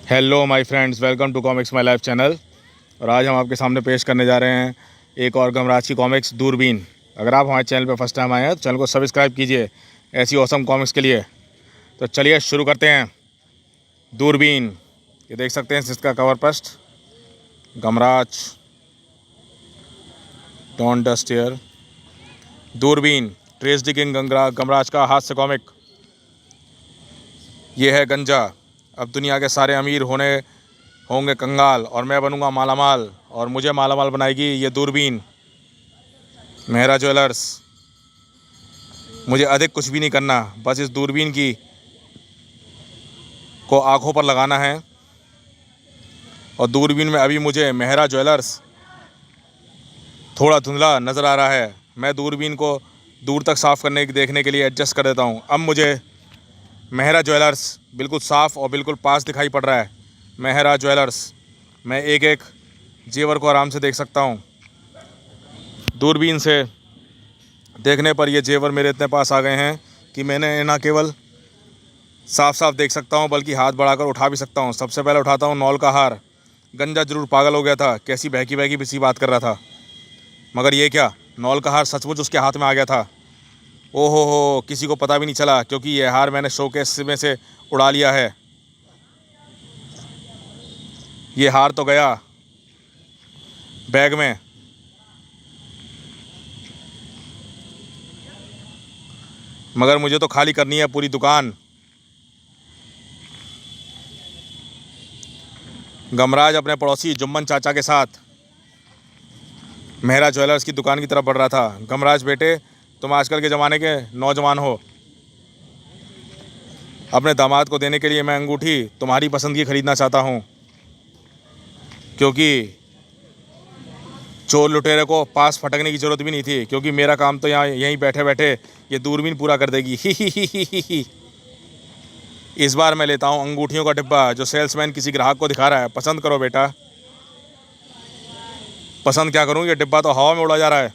Hello my friends, welcome to comics my life channel. और आज हम आपके सामने पेश करने जा रहे हैं एक और गमराज की कॉमिक्स दूरबीन। अगर आप हमारे चैनल पर फर्स्ट टाइम आए हैं तो चैनल को सब्सक्राइब कीजिए ऐसी ऑसम कॉमिक्स के लिए। तो चलिए शुरू करते हैं। दूरबीन, ये देख सकते हैं इसका कवर फर्स्ट, गमराज, डोंट डस्ट हियर। दूरबीन, ट्रेस डिगिंग गमराज का हाथ से कॉमिक। ये है गंजा। अब दुनिया के सारे अमीर होंगे कंगाल और मैं बनूंगा मालामाल, और मुझे मालामाल बनाएगी ये दूरबीन, मेहरा ज्वेलर्स। मुझे अधिक कुछ भी नहीं करना, बस इस दूरबीन को आंखों पर लगाना है। और दूरबीन में अभी मुझे मेहरा ज्वेलर्स थोड़ा धुंधला नज़र आ रहा है। मैं दूरबीन को दूर तक साफ़ देखने के लिए एडजस्ट कर देता हूँ। अब मुझे मेहरा ज्वेलर्स बिल्कुल साफ़ और बिल्कुल पास दिखाई पड़ रहा है। मेहरा ज्वेलर्स, मैं एक एक जेवर को आराम से देख सकता हूँ। दूरबीन से देखने पर ये जेवर मेरे इतने पास आ गए हैं कि मैंने ना केवल साफ साफ देख सकता हूँ बल्कि हाथ बढ़ाकर उठा भी सकता हूँ। सबसे पहले उठाता हूँ नौल का हार। गंजा जरूर पागल हो गया था, कैसी बहकी बहकी सी बात कर रहा था, मगर ये क्या, नौल का हार सचमुच उसके हाथ में आ गया था। ओहो हो, किसी को पता भी नहीं चला क्योंकि यह हार मैंने शोकेस में से उड़ा लिया है। ये हार तो गया बैग में, मगर मुझे तो खाली करनी है पूरी दुकान। गमराज अपने पड़ोसी जुम्मन चाचा के साथ मेहरा ज्वेलर्स की दुकान की तरफ बढ़ रहा था। गमराज बेटे, तुम आजकल के ज़माने के नौजवान हो। अपने दामाद को देने के लिए मैं अंगूठी तुम्हारी पसंद की ख़रीदना चाहता हूँ, क्योंकि चोर लुटेरे को पास फटकने की ज़रूरत भी नहीं थी, क्योंकि मेरा काम तो यहाँ यहीं बैठे बैठे ये दूरबीन पूरा कर देगी। ही। इस बार मैं लेता हूँ अंगूठियों का डिब्बा जो सेल्समैन किसी ग्राहक को दिखा रहा है। पसंद करो बेटा। पसंद क्या करूँ, ये डिब्बा तो हवा में उड़ा जा रहा है।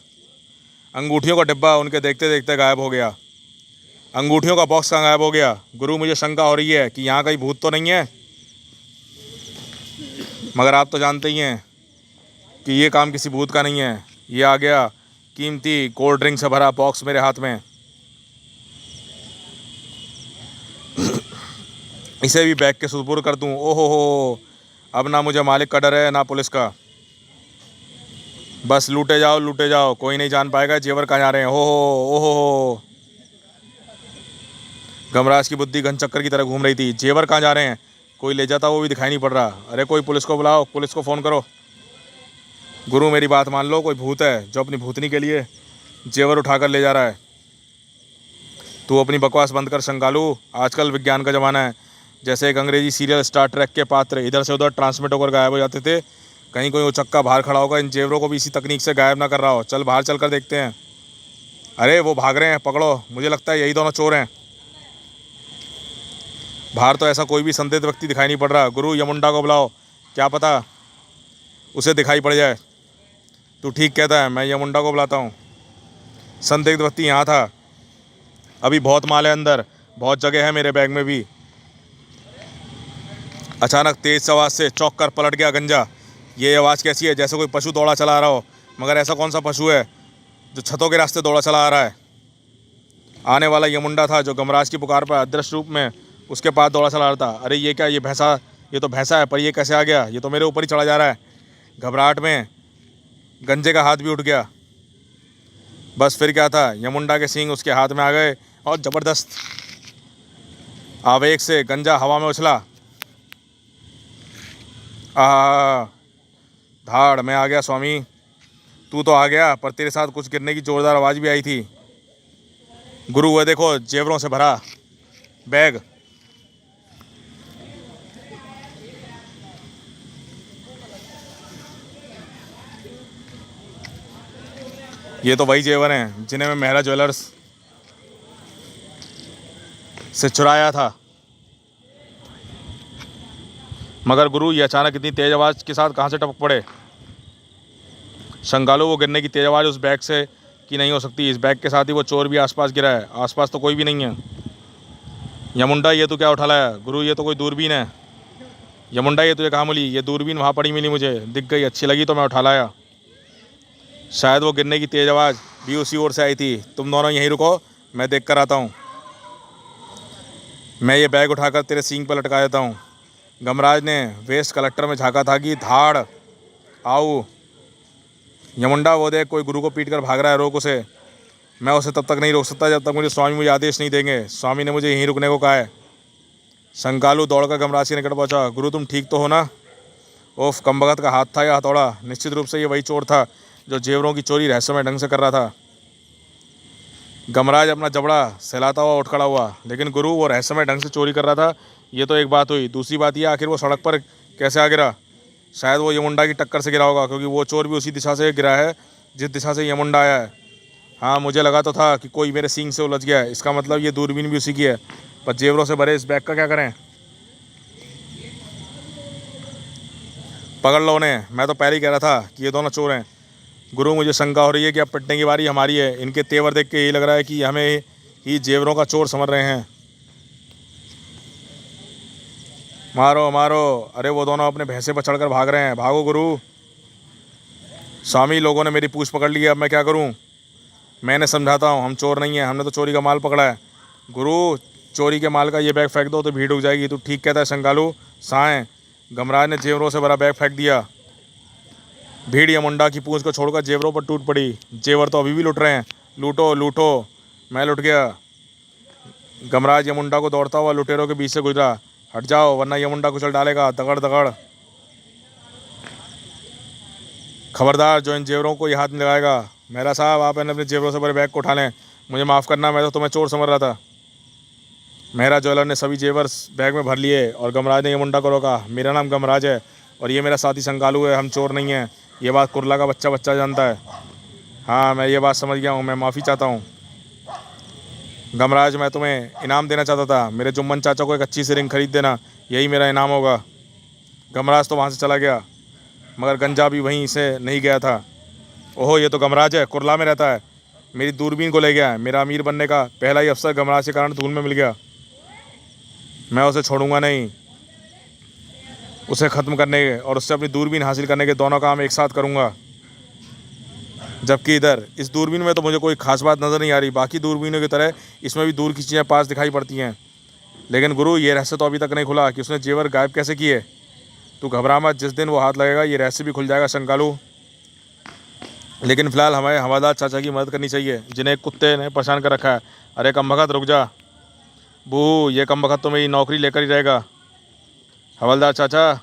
अंगूठियों का डिब्बा उनके देखते देखते गायब हो गया। अंगूठियों का बॉक्स कहाँ गायब हो गया? गुरु, मुझे शंका हो रही है कि यहाँ कहीं भूत तो नहीं है, मगर आप तो जानते ही हैं कि ये काम किसी भूत का नहीं है। ये आ गया कीमती कोल्ड ड्रिंक से भरा बॉक्स मेरे हाथ में। इसे भी बैग के सुपुर्द कर दूं। ओहो हो, अब ना मुझे मालिक का डर है ना पुलिस का। बस लूटे जाओ, कोई नहीं जान पाएगा जेवर कहाँ जा रहे हैं। ओहो। गमराज की बुद्धि घन चक्कर की तरह घूम रही थी। जेवर कहाँ जा रहे हैं, कोई ले जाता वो भी दिखाई नहीं पड़ रहा। अरे कोई पुलिस को बुलाओ, पुलिस को फ़ोन करो। गुरु, मेरी बात मान लो, कोई भूत है जो अपनी भूतनी के लिए जेवर उठाकर ले जा रहा है। तू अपनी बकवास बंद कर शंकालू, आजकल विज्ञान का ज़माना है। जैसे एक अंग्रेजी सीरियल स्टार ट्रैक के पात्र इधर से उधर ट्रांसमिट होकर गायब हो जाते थे, कहीं कोई उचक्का बाहर खड़ा होगा इन जेवरों को भी इसी तकनीक से गायब ना कर रहा हो। चल बाहर चल कर देखते हैं। अरे वो भाग रहे हैं, पकड़ो। मुझे लगता है यही दोनों चोर हैं। बाहर तो ऐसा कोई भी संदिग्ध व्यक्ति दिखाई नहीं पड़ रहा। गुरु, यमुंडा को बुलाओ, क्या पता उसे दिखाई पड़ जाए। तू ठीक कहता है, मैं यमुंडा को बुलाता हूँ। संदिग्ध व्यक्ति यहाँ था। अभी बहुत माल है अंदर, बहुत जगह है मेरे बैग में भी। अचानक तेज आवाज़ से चौंक कर पलट गया गंजा। ये आवाज़ कैसी है? जैसे कोई पशु दौड़ा चला आ रहा हो, मगर ऐसा कौन सा पशु है जो छतों के रास्ते दौड़ा चला आ रहा है? आने वाला यमुंडा था जो गमराज की पुकार पर अदृश्य रूप में उसके पास दौड़ा चला रहा था। अरे ये क्या, ये तो भैंसा है, पर ये कैसे आ गया? ये तो मेरे ऊपर ही चढ़ा जा रहा है। घबराहट में गंजे का हाथ भी उठ गया। बस फिर क्या था, यमुंडा के सींग उसके हाथ में आ गए और ज़बरदस्त आवेग से गंजा हवा में उछला। धाड़, मैं आ गया स्वामी। तू तो आ गया, पर तेरे साथ कुछ गिरने की जोरदार आवाज़ भी आई थी। गुरु, वो देखो जेवरों से भरा बैग। ये तो वही जेवर हैं जिन्हें मैं मेहरा ज्वेलर्स से चुराया था। मगर गुरु, ये अचानक इतनी तेज़ आवाज़ के साथ कहाँ से टपक पड़े? शंकालू, वो गिरने की तेज़ आवाज़ उस बैग से की नहीं हो सकती। इस बैग के साथ ही वो चोर भी आसपास गिरा है। आसपास तो कोई भी नहीं है। यमुंडा, ये तो क्या उठा लाया? गुरु, ये तो कोई दूरबीन है। यमुंडा ये तुझे कहाँ मिली? ये दूरबीन वहाँ पड़ी मिली मुझे, दिख गई, अच्छी लगी तो मैं उठा लाया। शायद वो गिरने की तेज़ आवाज़ भी उसी ओर से आई थी। तुम दोनों यहीं रुको, मैं देख कर आता हूँ। मैं ये बैग उठाकर तेरे सींग पर लटका देता हूँ। गमराज ने वेस्ट कलेक्टर में झाँका था कि धाड़ आओ। यमुंडा वो देख, कोई गुरु को पीट कर भाग रहा है, रोक उसे। मैं उसे तब तक नहीं रोक सकता जब तक मुझे स्वामी मुझे आदेश नहीं देंगे। स्वामी ने मुझे यहीं रुकने को कहा है। शंकालू दौड़कर गमराज के निकट पहुंचा। गुरु तुम ठीक तो हो ना? ओफ, कमबख्त का हाथ था या हथौड़ा? निश्चित रूप से ये वही चोर था जो जेवरों की चोरी रहस्यमय ढंग से कर रहा था। गमराज अपना जबड़ा सहलाता हुआ उठ खड़ा हुआ। लेकिन गुरु, वो रहस्यमय ढंग से चोरी कर रहा था, ये तो एक बात हुई। दूसरी बात यह, आखिर वो सड़क पर कैसे आ गिरा? शायद वो यमुंडा की टक्कर से गिरा होगा, क्योंकि वो चोर भी उसी दिशा से गिरा है जिस दिशा से यमुंडा आया है। हाँ, मुझे लगा तो था कि कोई मेरे सींग से उलझ गया है। इसका मतलब ये दूरबीन भी उसी की है। पर जेवरों से भरे इस बैग का क्या करें? पकड़ लो उन्हें। मैं तो पहले ही कह रहा था कि ये दोनों चोर हैं। गुरु, मुझे शंका हो रही है कि अब पिटने की बारी हमारी है। इनके तेवर देख के यही लग रहा है कि हमें ही जेवरों का चोर समझ रहे हैं। मारो मारो। अरे वो दोनों अपने भैंसे पर चढ़कर भाग रहे हैं। भागो गुरु। स्वामी, लोगों ने मेरी पूंछ पकड़ ली है, अब मैं क्या करूं? मैंने समझाता हूं, हम चोर नहीं हैं, हमने तो चोरी का माल पकड़ा है। गुरु, चोरी के माल का ये बैग फेंक दो तो भीड़ उग जाएगी। तू ठीक कहता है शंकालू। साएं। गमराज ने जेवरों से भरा बैग फेंक दिया। भीड़ यमुंडा की पूंछ को छोड़कर जेवरों पर टूट पड़ी। जेवर तो अभी भी लुट रहे हैं। लूटो लूटो। मैं लुट गया। गमराज यमुंडा को दौड़ता हुआ लुटेरों के बीच से गुजरा। हट जाओ वरना यमुंडा कुचल डालेगा। दगड़ दगड़। खबरदार, जो इन जेवरों को ये हाथ नहीं लगाएगा। मेरा साहब, आप अपने जेवरों से भरे बैग को उठा लें। मुझे माफ़ करना, मैं तो तुम्हें चोर समझ रहा था। मेहरा ज्वेलर ने सभी जेवर बैग में भर लिए और गमराज ने यमुंडा को रोका। मेरा नाम गमराज है और ये मेरा साथी शंकालू है। हम चोर नहीं हैं। ये बात कुरला का बच्चा बच्चा जानता है। हाँ, मैं ये बात समझ गया हूँ। मैं माफ़ी चाहता हूँ गमराज। मैं तुम्हें इनाम देना चाहता था। मेरे जुम्मन चाचा को एक अच्छी सी रिंग खरीद देना, यही मेरा इनाम होगा। गमराज तो वहाँ से चला गया, मगर गंजा भी वहीं से नहीं गया था। ओहो, ये तो गमराज है, कुरला में रहता है। मेरी दूरबीन को ले गया है। मेरा अमीर बनने का पहला ही अवसर गमराज के कारण धूल में मिल गया। मैं उसे छोड़ूंगा नहीं। उसे ख़त्म करने और उससे अपनी दूरबीन हासिल करने के दोनों काम एक साथ करूंगा। जबकि इधर इस दूरबीन में तो मुझे कोई खास बात नज़र नहीं आ रही। बाकी दूरबीनों की तरह इसमें भी दूर की चीज़ें पास दिखाई पड़ती हैं। लेकिन गुरु, ये रहस्य तो अभी तक नहीं खुला कि उसने जेवर गायब कैसे किए। तू घबरा मत, जिस दिन वो हाथ लगेगा ये रहस्य भी खुल जाएगा शंकालू। लेकिन फ़िलहाल हमें हवादार चाचा की मदद करनी चाहिए, जिन्हें एक कुत्ते ने परेशान कर रखा है। अरे कमबख्त, रुक जा। बूहू, ये कमबख्त तो मेरी नौकरी लेकर ही रहेगा। हवलदार चाचा,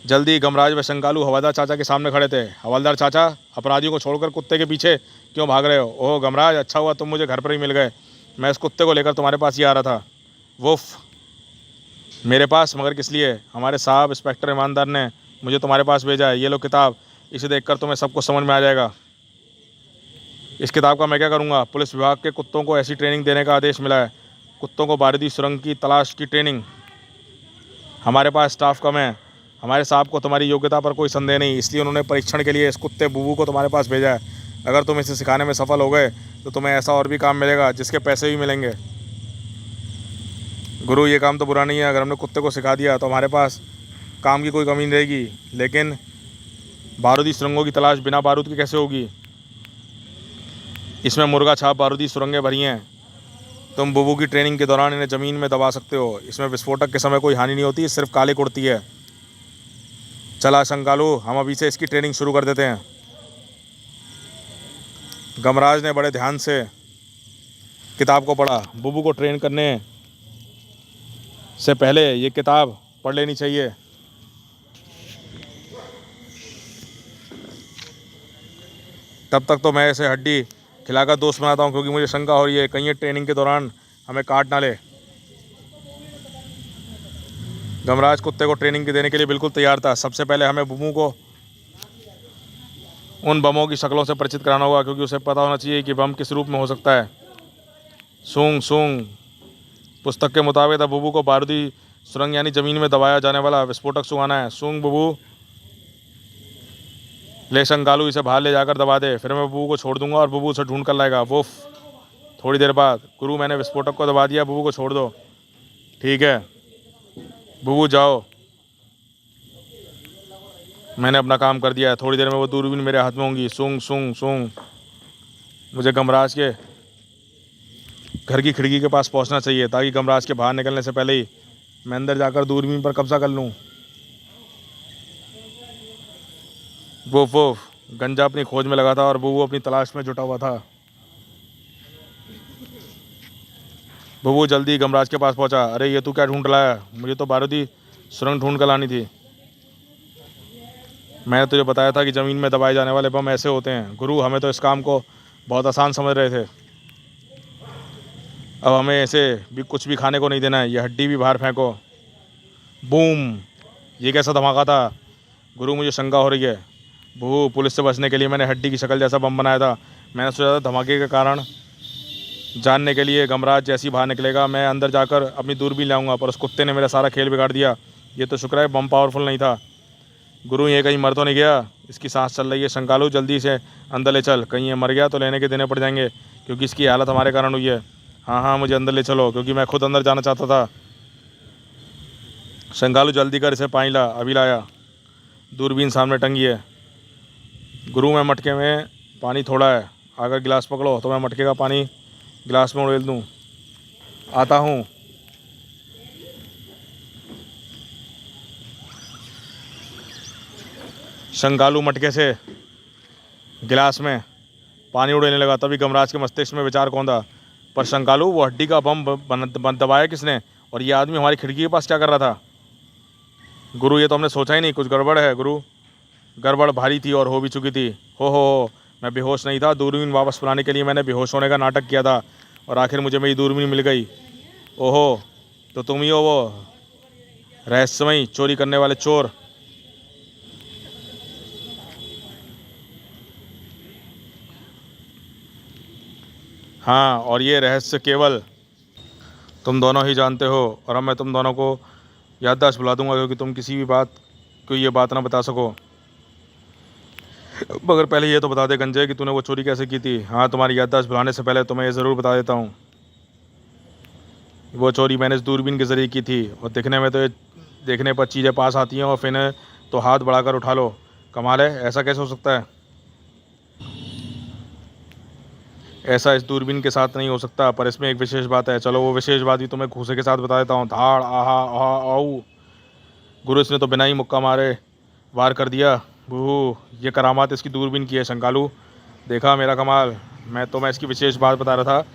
जल्दी। गमराज व शंकालू हवलदार चाचा के सामने खड़े थे। हवलदार चाचा, अपराधियों को छोड़कर कुत्ते के पीछे क्यों भाग रहे हो? ओह गमराज, अच्छा हुआ तुम मुझे घर पर ही मिल गए। मैं इस कुत्ते को लेकर तुम्हारे पास ही आ रहा था। वुफ, मेरे पास? मगर किस लिए? हमारे साहब इंस्पेक्टर ईमानदार ने मुझे तुम्हारे पास भेजा है। ये लो किताब, इसे देखकर तुम्हें सब कुछ समझ में आ जाएगा। इस किताब का मैं क्या करूँगा? पुलिस विभाग के कुत्तों को ऐसी ट्रेनिंग देने का आदेश मिला है। कुत्तों को बारूदी सुरंग की तलाश की ट्रेनिंग। हमारे पास स्टाफ कम है। हमारे साहब को तुम्हारी योग्यता पर कोई संदेह नहीं, इसलिए उन्होंने परीक्षण के लिए इस कुत्ते बुबू को तुम्हारे पास भेजा है। अगर तुम इसे सिखाने में सफल हो गए तो तुम्हें ऐसा और भी काम मिलेगा जिसके पैसे भी मिलेंगे। गुरु, ये काम तो बुरा नहीं है। अगर हमने कुत्ते को सिखा दिया तो हमारे पास काम की कोई कमी नहीं रहेगी। लेकिन बारूदी सुरंगों की तलाश बिना बारूद के कैसे होगी? इसमें मुर्गा छाप बारूदी सुरंगें भरी हैं। तुम बुबू की ट्रेनिंग के दौरान इन्हें ज़मीन में दबा सकते हो। इसमें विस्फोटक के समय कोई हानि नहीं होती, सिर्फ काले उड़ती है। चला शंकालू, हम अभी से इसकी ट्रेनिंग शुरू कर देते हैं। गमराज ने बड़े ध्यान से किताब को पढ़ा। बुबू को ट्रेन करने से पहले ये किताब पढ़ लेनी चाहिए। तब तक तो मैं इसे हड्डी खिलाकर दोस्त बनाता हूँ, क्योंकि मुझे शंका हो रही है कहीं ये ट्रेनिंग के दौरान हमें काट ना ले। गमराज कुत्ते को ट्रेनिंग देने के लिए बिल्कुल तैयार था। सबसे पहले हमें बुबू को उन बमों की शक्लों से परिचित कराना होगा, क्योंकि उसे पता होना चाहिए कि बम किस रूप में हो सकता है। सूंग सूंग। पुस्तक के मुताबिक अब बुबू को बारूदी सुरंग यानी ज़मीन में दबाया जाने वाला विस्फोटक सुंघाना है। सूंग बुबू। ले शंकालू, इसे बाहर ले जाकर दबा दे, फिर मैं बुबू को छोड़ दूंगा और बुबू उसे ढूंढ कर लाएगा। वुफ। थोड़ी देर बाद, गुरु, मैंने विस्फोटक को दबा दिया, बुबू को छोड़ दो। ठीक है बुबू, जाओ। मैंने अपना काम कर दिया है, थोड़ी देर में वो दूरबीन मेरे हाथ में होंगी। सूंघ सूंघ सूंघ। मुझे गमराज के घर की खिड़की के पास पहुंचना चाहिए ताकि गमराज के बाहर निकलने से पहले ही मैं अंदर जाकर दूरबीन पर कब्जा कर लूं। वो गंजा अपनी खोज में लगा था और वो अपनी तलाश में जुटा हुआ था। वो जल्दी गमराज के पास पहुंचा। अरे ये तू क्या ढूंढ रहा है? मुझे तो बारूदी सुरंग ढूंढ कर लानी थी। मैंने तुझे बताया था कि ज़मीन में दबाए जाने वाले बम ऐसे होते हैं। गुरु, हमें तो इस काम को बहुत आसान समझ रहे थे। अब हमें ऐसे भी कुछ भी खाने को नहीं देना है। ये हड्डी भी बाहर फेंको। बूम! ये कैसा धमाका था? गुरु, मुझे शंका हो रही है। पुलिस से बचने के लिए मैंने हड्डी की शक्ल जैसा बम बनाया था। मैंने सोचा था धमाके के कारण जानने के लिए गमराज जैसी बाहर निकलेगा मैं अंदर जाकर अपनी दूरबीन लाऊंगा, पर उस कुत्ते ने मेरा सारा खेल बिगाड़ दिया। ये तो शुक्र है बम पावरफुल नहीं था। गुरु, ये कहीं मर तो नहीं गया? इसकी सांस चल रही है। शंकालू, जल्दी से अंदर ले चल। कहीं ये मर गया तो लेने के देने पड़ जाएंगे, क्योंकि इसकी हालत हमारे कारण हुई है। हाँ, मुझे अंदर ले चलो, क्योंकि मैं खुद अंदर जाना चाहता था। शंकालू, जल्दी कर, इसे पानी ला। अभी लाया। दूरबीन सामने टंगी है। गुरु, मैं मटके में पानी थोड़ा है, अगर गिलास पकड़ो तो मैं मटके का पानी गिलास में उड़ेल दूँ। आता हूँ। शंकालू मटके से गिलास में पानी उड़ेलने लगा। तभी गमराज के मस्तिष्क में विचार कौंधा, पर शंकालू, वो हड्डी का बम दबाया किसने? और ये आदमी हमारी खिड़की के पास क्या कर रहा था? गुरु, ये तो हमने सोचा ही नहीं। कुछ गड़बड़ है गुरु। गड़बड़ भारी थी और हो भी चुकी थी। हो, मैं बेहोश नहीं था। दूरबीन वापस बुलाने के लिए मैंने बेहोश होने का नाटक किया था और आखिर मुझे मेरी दूरबीन मिल गई। ओहो, तो तुम ही हो वो रहस्यमयी चोरी करने वाले चोर। हाँ, और ये रहस्य केवल तुम दोनों ही जानते हो, और अब मैं तुम दोनों को याददाश्त भुला दूंगा, क्योंकि तुम किसी भी बात को ये बात ना बता सको। मगर पहले ये तो बता दे गंजे कि तूने वो चोरी कैसे की थी। हाँ, तुम्हारी याददाश्त भुलाने से पहले तो मैं ये ज़रूर बता देता हूँ। वो चोरी मैंने इस दूरबीन के ज़रिए की थी, और दिखने में तो ये देखने पर चीज़ें पास आती हैं और फिर तो हाथ बढ़ाकर उठा लो। कमाल है, ऐसा कैसे हो सकता है? ऐसा इस दूरबीन के साथ नहीं हो सकता, पर इसमें एक विशेष बात है। चलो, वो विशेष बात भी तुम्हें घूसे के साथ बता देता हूँ। धाड़, आहा आहा आऊ। गुरु, इसने तो बिना ही मुक्का मारे वार कर दिया। ये करामात इसकी दूरबीन की है। शंकालू, देखा मेरा कमाल? मैं इसकी विशेष बात बता रहा था।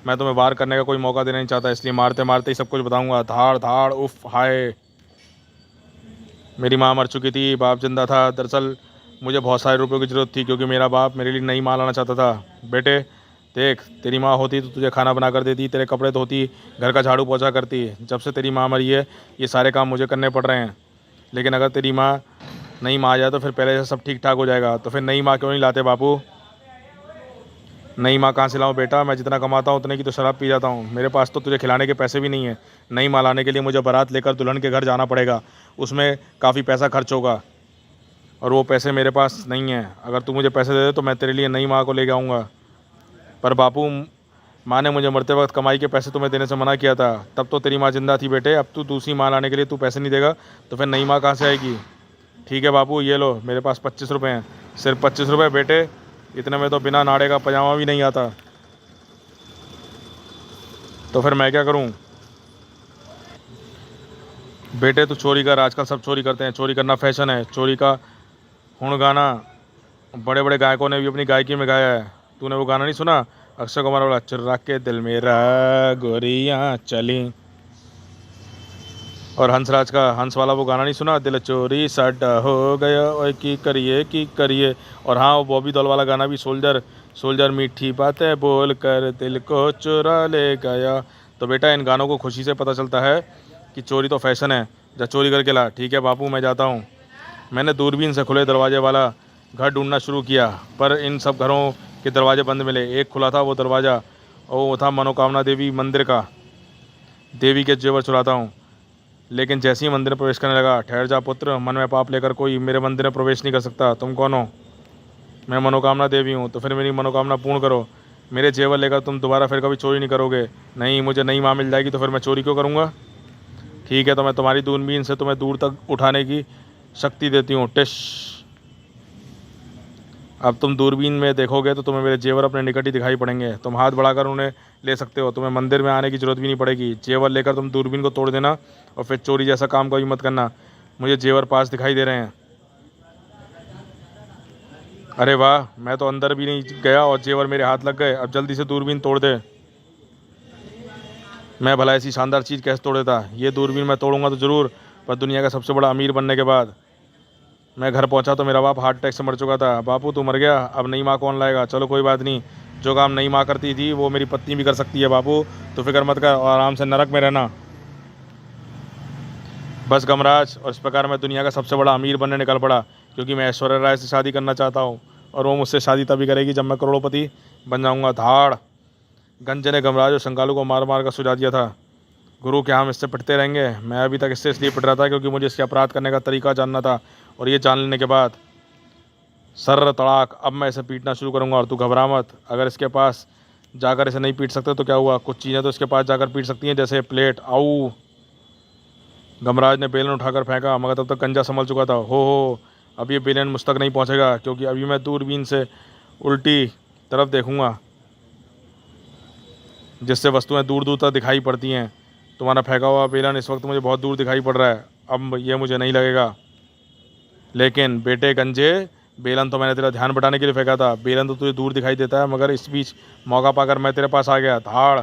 मैं तुम्हें वार करने का कोई मौका देना नहीं चाहता, इसलिए मारते मारते ही सब कुछ बताऊंगा। धाड़ धाड़, उफ, हाय। मेरी माँ मर चुकी थी, बाप जिंदा था। दरअसल मुझे बहुत सारे रुपयों की ज़रूरत थी, क्योंकि मेरा बाप मेरे लिए नई माँ लाना चाहता था। बेटे देख, तेरी माँ होती तो तुझे खाना बना कर देती, तेरे कपड़े धोती, घर का झाड़ू पोछा करती। जब से तेरी माँ मरी है ये सारे काम मुझे करने पड़ रहे हैं। लेकिन अगर तेरी माँ नई माँ आ जाए तो फिर पहले से सब ठीक ठाक हो जाएगा। तो फिर नई माँ क्यों नहीं लाते बापू? नई माँ कहाँ से लाऊं बेटा? मैं जितना कमाता हूँ उतने की तो शराब पी जाता हूँ। मेरे पास तो तुझे खिलाने के पैसे भी नहीं है। नई माँ लाने के लिए मुझे बारात लेकर दुल्हन के घर जाना पड़ेगा, उसमें काफ़ी पैसा खर्च होगा, और वो पैसे मेरे पास नहीं हैं। अगर तू मुझे पैसे दे दे तो मैं तेरे लिए नई माँ को ले आऊँगा। पर बापू, माँ ने मुझे मरते वक्त कमाई के पैसे तुम्हें देने से मना किया था। तब तो तेरी माँ जिंदा थी बेटे। अब तू दूसरी माँ लाने के लिए तू पैसे नहीं देगा तो फिर नई माँ कहाँ से आएगी? ठीक है बापू, ये लो, मेरे पास 25 रुपये हैं। सिर्फ 25 रुपये बेटे? इतने में तो बिना नाड़े का पजामा भी नहीं आता। तो फिर मैं क्या करूं? बेटे तू चोरी कर, आजकल सब चोरी करते हैं, चोरी करना फैशन है। चोरी का हुण गाना बड़े बड़े गायकों ने भी अपनी गायकी में गाया है। तूने वो गाना नहीं सुना, अक्षय कुमार वाला, चुरा के दिल मेरा गोरियां चली? और हंसराज का हंस वाला वो गाना नहीं सुना, दिल चोरी साडा हो गया, ओए की करिए। और हाँ, वो बॉबी दौल वाला गाना भी, सोल्जर मीठी बातें बोल कर दिल को चुरा ले गया। तो बेटा, इन गानों को खुशी से पता चलता है कि चोरी तो फैशन है। जा चोरी करके ला। ठीक है बापू, मैं जाता हूँ। मैंने दूरबीन से खुले दरवाजे वाला घर ढूंढना शुरू किया, पर इन सब घरों के दरवाजे बंद मिले। एक खुला था वो दरवाज़ा, और वो था मनोकामना देवी मंदिर का। देवी के जेवर चुराता हूँ। लेकिन जैसे ही मंदिर में प्रवेश करने लगा, ठहर जा पुत्र, मन में पाप लेकर कोई मेरे मंदिर में प्रवेश नहीं कर सकता। तुम कौन हो? मैं मनोकामना देवी हूँ। तो फिर मेरी मनोकामना पूर्ण करो। मेरे जेवर लेकर तुम दोबारा फिर कभी चोरी नहीं करोगे। नहीं, मुझे नई माँ मिल जाएगी तो फिर मैं चोरी क्यों करूँगा? ठीक है, तो मैं तुम्हारी दूरबीन से तुम्हें दूर तक उठाने की शक्ति देती हूँ। टिश। अब तुम दूरबीन में देखोगे तो तुम्हें मेरे जेवर अपने निकट ही दिखाई पड़ेंगे। तुम हाथ बढ़ाकर उन्हें ले सकते हो। तुम्हें मंदिर में आने की ज़रूरत भी नहीं पड़ेगी। जेवर लेकर तुम दूरबीन को तोड़ देना और फिर चोरी जैसा काम कभी मत करना। मुझे जेवर पास दिखाई दे रहे हैं। अरे वाह, मैं तो अंदर भी नहीं गया और जेवर मेरे हाथ लग गए। अब जल्दी से दूरबीन तोड़ दे। मैं भला ऐसी शानदार चीज़ कैसे तोड़ देता। ये दूरबीन मैं तोड़ूंगा तो ज़रूर, पर दुनिया का सबसे बड़ा अमीर बनने के बाद। मैं घर पहुंचा तो मेरा बाप हार्ट अटैक से मर चुका था। बापू तू मर गया, अब नई माँ कौन लाएगा। चलो कोई बात नहीं, जो काम नई माँ करती थी वो मेरी पत्नी भी कर सकती है। बापू तो फिक्र मत कर और आराम से नरक में रहना। बस गमराज, और इस प्रकार मैं दुनिया का सबसे बड़ा अमीर बनने निकल पड़ा, क्योंकि मैं ऐश्वर्या राय से शादी करना चाहता हूँ और वो मुझसे शादी तभी करेगी जब मैं करोड़पति बन जाऊँगा। धाड़। गंजे ने गमराज और शंकालू को मार मार कर सुझा दिया था। गुरु, क्या हम इससे पिटते रहेंगे? मैं अभी तक इससे इसलिए पिट रहा था क्योंकि मुझे इसके अपराध करने का तरीका जानना था, और ये जान लेने के बाद सर्र तड़ाक अब मैं इसे पीटना शुरू करूँगा। और तू घबरा मत, अगर इसके पास जाकर इसे नहीं पीट सकते तो क्या हुआ, कुछ चीज़ें तो इसके पास जाकर पीट सकती हैं, जैसे प्लेट। आऊ। गमराज ने बेलन उठाकर फेंका, मगर तब तक गंजा संभल चुका था। हो, अब ये बेलन मुझ तक नहीं पहुँचेगा, क्योंकि अभी मैं दूरबीन से उल्टी तरफ देखूँगा, जिससे वस्तुएं दूर दूर तक दिखाई पड़ती हैं। तुम्हारा फेंका हुआ बेलन इस वक्त मुझे बहुत दूर दिखाई पड़ रहा है। अब ये मुझे नहीं लगेगा। लेकिन बेटे गंजे, बेलन तो मैंने तेरा ध्यान बटाने के लिए फेंका था। बेलन तो तुझे दूर दिखाई देता है, मगर इस बीच मौका पाकर मैं तेरे पास आ गया। धाड़।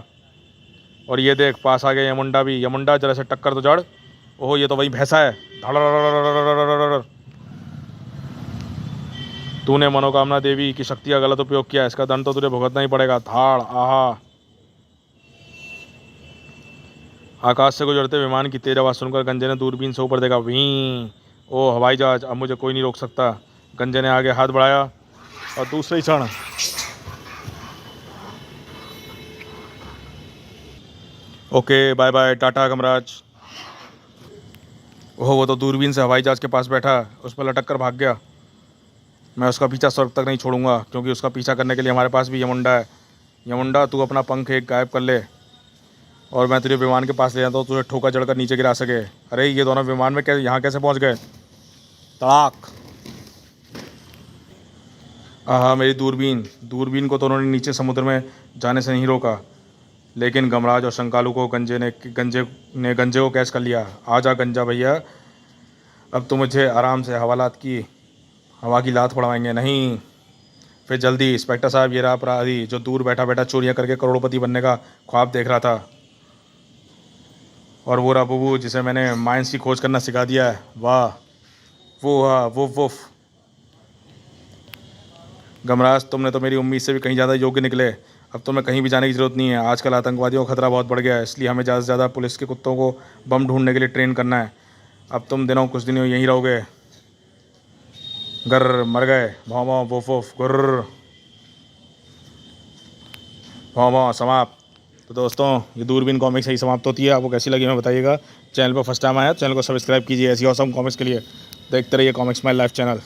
और ये देख, पास आ गया यमुंडा भी। यमुंडा, जरा से टक्कर तो जड़। ओहो, ये तो वही भैंसा है। धड़। तूने मनोकामना देवी की शक्ति का गलत उपयोग किया, इसका दंड तो तुझे भुगतना ही पड़ेगा। धाड़। आहा। आकाश से गुजरते विमान की तेज आवाज़ सुनकर गंजे ने दूरबीन से ऊपर देखा। वी। ओ हवाई जहाज, अब मुझे कोई नहीं रोक सकता। गंजे ने आगे हाथ बढ़ाया और दूसरे ही क्षण ओके बाय बाय, टाटा गमराज। ओह, वो तो दूरबीन से हवाई जहाज के पास बैठा, उस पर लटक कर भाग गया। मैं उसका पीछा स्वर्ग तक नहीं छोड़ूंगा, क्योंकि उसका पीछा करने के लिए हमारे पास भी यमुंडा है। यमुंडा, तू अपना पंख एक गायब कर ले और मैं तुझे विमान के पास ले जाता हूँ, तुझे ठोका जड़कर नीचे गिरा सके। अरे ये दोनों विमान में कैसे, यहाँ कैसे पहुँच गए? तड़ाक। आहा, मेरी दूरबीन को तो उन्होंने नीचे समुद्र में जाने से नहीं रोका, लेकिन गमराज और शंकालू को गंजे को कैच कर लिया। आजा गंजा भैया, अब तो मुझे आराम से हवा की लात पड़वाएंगे नहीं। फिर जल्दी। इंस्पेक्टर साहब, ये रहा अपराधी जो दूर बैठा बैठा चोरियां करके करोड़पति बनने का ख्वाब देख रहा था। और वो रहा बुबू, जिसे मैंने माइंस की खोज करना सिखा दिया है। वाह, वो हाँ, वो गमराज, तुमने तो मेरी उम्मीद से भी कहीं ज़्यादा योग्य निकले। अब तुम्हें कहीं भी जाने की ज़रूरत नहीं है। आजकल आतंकवादियों का खतरा बहुत बढ़ गया है, इसलिए हमें ज़्यादा से ज़्यादा पुलिस के कुत्तों को बम ढूंढने के लिए ट्रेन करना है। अब तुम कुछ दिनों यहीं रहोगे। गर मर गए। भाव भाव वोफ वोफ गुर्र। भाव भाव समाप्त। तो दोस्तों, ये दूरबीन कॉमिक्स यही समाप्त होती है। आपको कैसी लगी हमें बताइएगा। चैनल पर फर्स्ट टाइम आया, चैनल को सब्सक्राइब कीजिए ऐसी ऑसम कॉमिक्स के लिए। देखते रहिए कॉमिक्स माय लाइफ चैनल।